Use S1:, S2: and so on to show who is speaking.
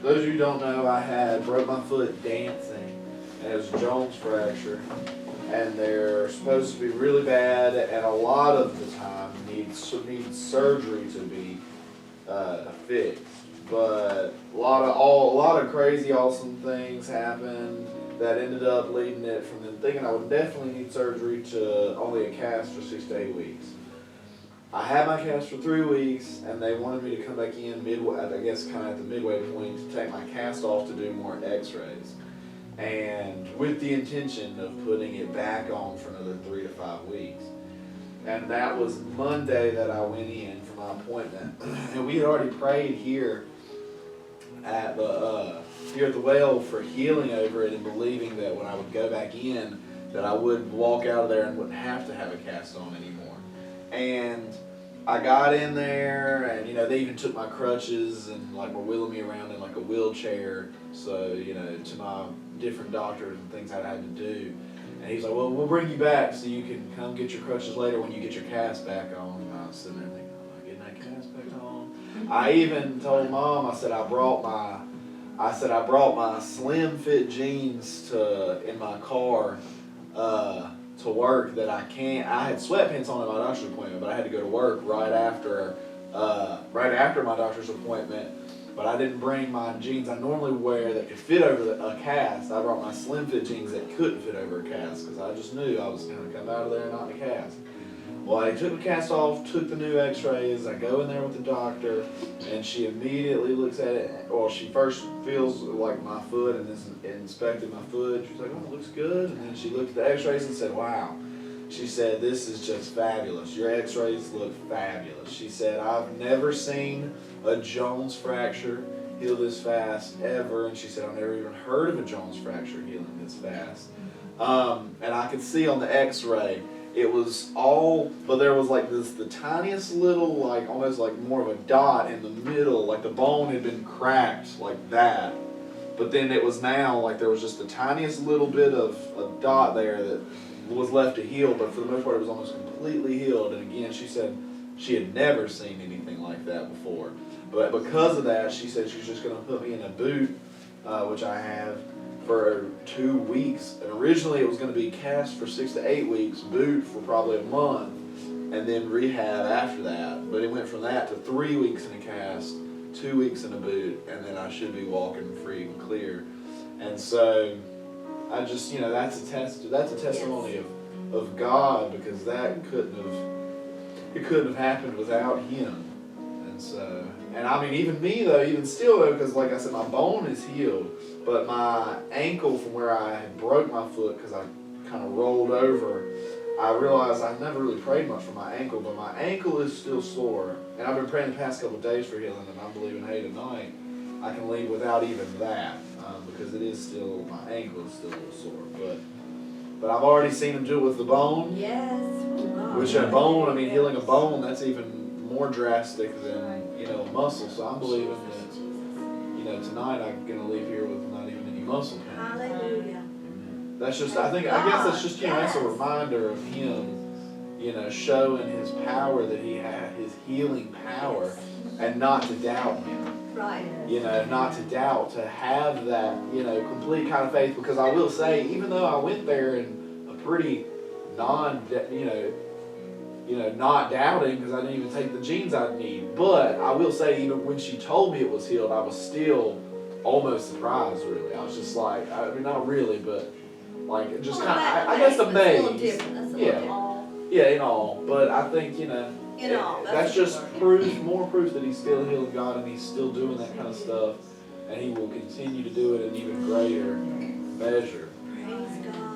S1: Those of you who don't know, I had broke my foot dancing, and it was a Jones fracture, and they're supposed to be really bad, and a lot of the time need surgery to be fixed. But a lot of crazy, awesome things happened that ended up leading it from them thinking I would definitely need surgery to only a cast for 6 to 8 weeks. I had my cast for 3 weeks, and they wanted me to come back in midway, I guess kind of at the midway point, to take my cast off to do more x-rays. And with the intention of putting it back on for another 3 to 5 weeks. And that was Monday that I went in for my appointment. And we had already prayed here at the well for healing over it, and believing that when I would go back in, that I would walk out of there and wouldn't have to have a cast on anymore. And I got in there, and they even took my crutches and were wheeling me around in a wheelchair, so to my different doctors and things I had to do. And he's like, well, we'll bring you back so you can come get your crutches later when you get your cast back on. And I was sitting there thinking, am I getting that cast back on? I even told Mom, I said I brought my slim fit jeans in my car to work, that I had sweatpants on at my doctor's appointment, but I had to go to work right after my doctor's appointment. But I didn't bring my jeans I normally wear that could fit over a cast. I brought my slim fit jeans that couldn't fit over a cast, because I just knew I was going to come out of there not in a cast. Well, I took the cast off, took the new x-rays, I go in there with the doctor, and she immediately looks at it. Well, she first feels my foot and inspected my foot. She's like, oh, it looks good. And then she looked at the x-rays and said, wow. She said, this is just fabulous. Your x-rays look fabulous. She said, I've never seen a Jones fracture heal this fast ever. And she said, I've never even heard of a Jones fracture healing this fast. And I could see on the x-ray, it was all, but there was the tiniest little, almost more of a dot in the middle, the bone had been cracked like that. But then it was now, there was just the tiniest little bit of a dot there that was left to heal, but for the most part it was almost completely healed. And again, she said she had never seen anything like that before. But because of that, she said she's just going to put me in a boot, which I have, for 2 weeks. And originally it was going to be cast for 6 to 8 weeks, boot for probably a month, and then rehab after that. But it went from that to 3 weeks in a cast, 2 weeks in a boot, and then I should be walking free and clear. And so I just, that's a testimony of God, because that couldn't have happened without Him. And so, and I mean, even me though, even still though, because like I said, my bone is healed, but my ankle from where I had broke my foot, because I kind of rolled over, I realized I've never really prayed much for my ankle, but my ankle is still sore. And I've been praying the past couple of days for healing, and I'm believing, hey, tonight I can leave without even that, because it is still, my ankle is still a little sore. But I've already seen Him do it with the bone.
S2: Yes.
S1: Which a bone, I mean, healing a bone, that's even more drastic than, a muscle. So I'm believing that, tonight I'm going to leave here with not even any muscle pain.
S2: Hallelujah.
S1: That's just, I guess that's just, that's a reminder of Him, showing His power, that He had His healing power, and not to doubt Him.
S2: Right.
S1: Not to doubt, to have that, complete kind of faith. Because I will say, even though I went there in a pretty not doubting, because I didn't even take the jeans I'd need. But I will say, even when she told me it was healed, I was still almost surprised, really. I was just like, I mean, not really, but just kind of, I guess amazed. Yeah, in all. But I think, that's just more proof that He's still a healing God, and He's still doing that kind of stuff, and He will continue to do it in even greater measure.
S2: Praise God.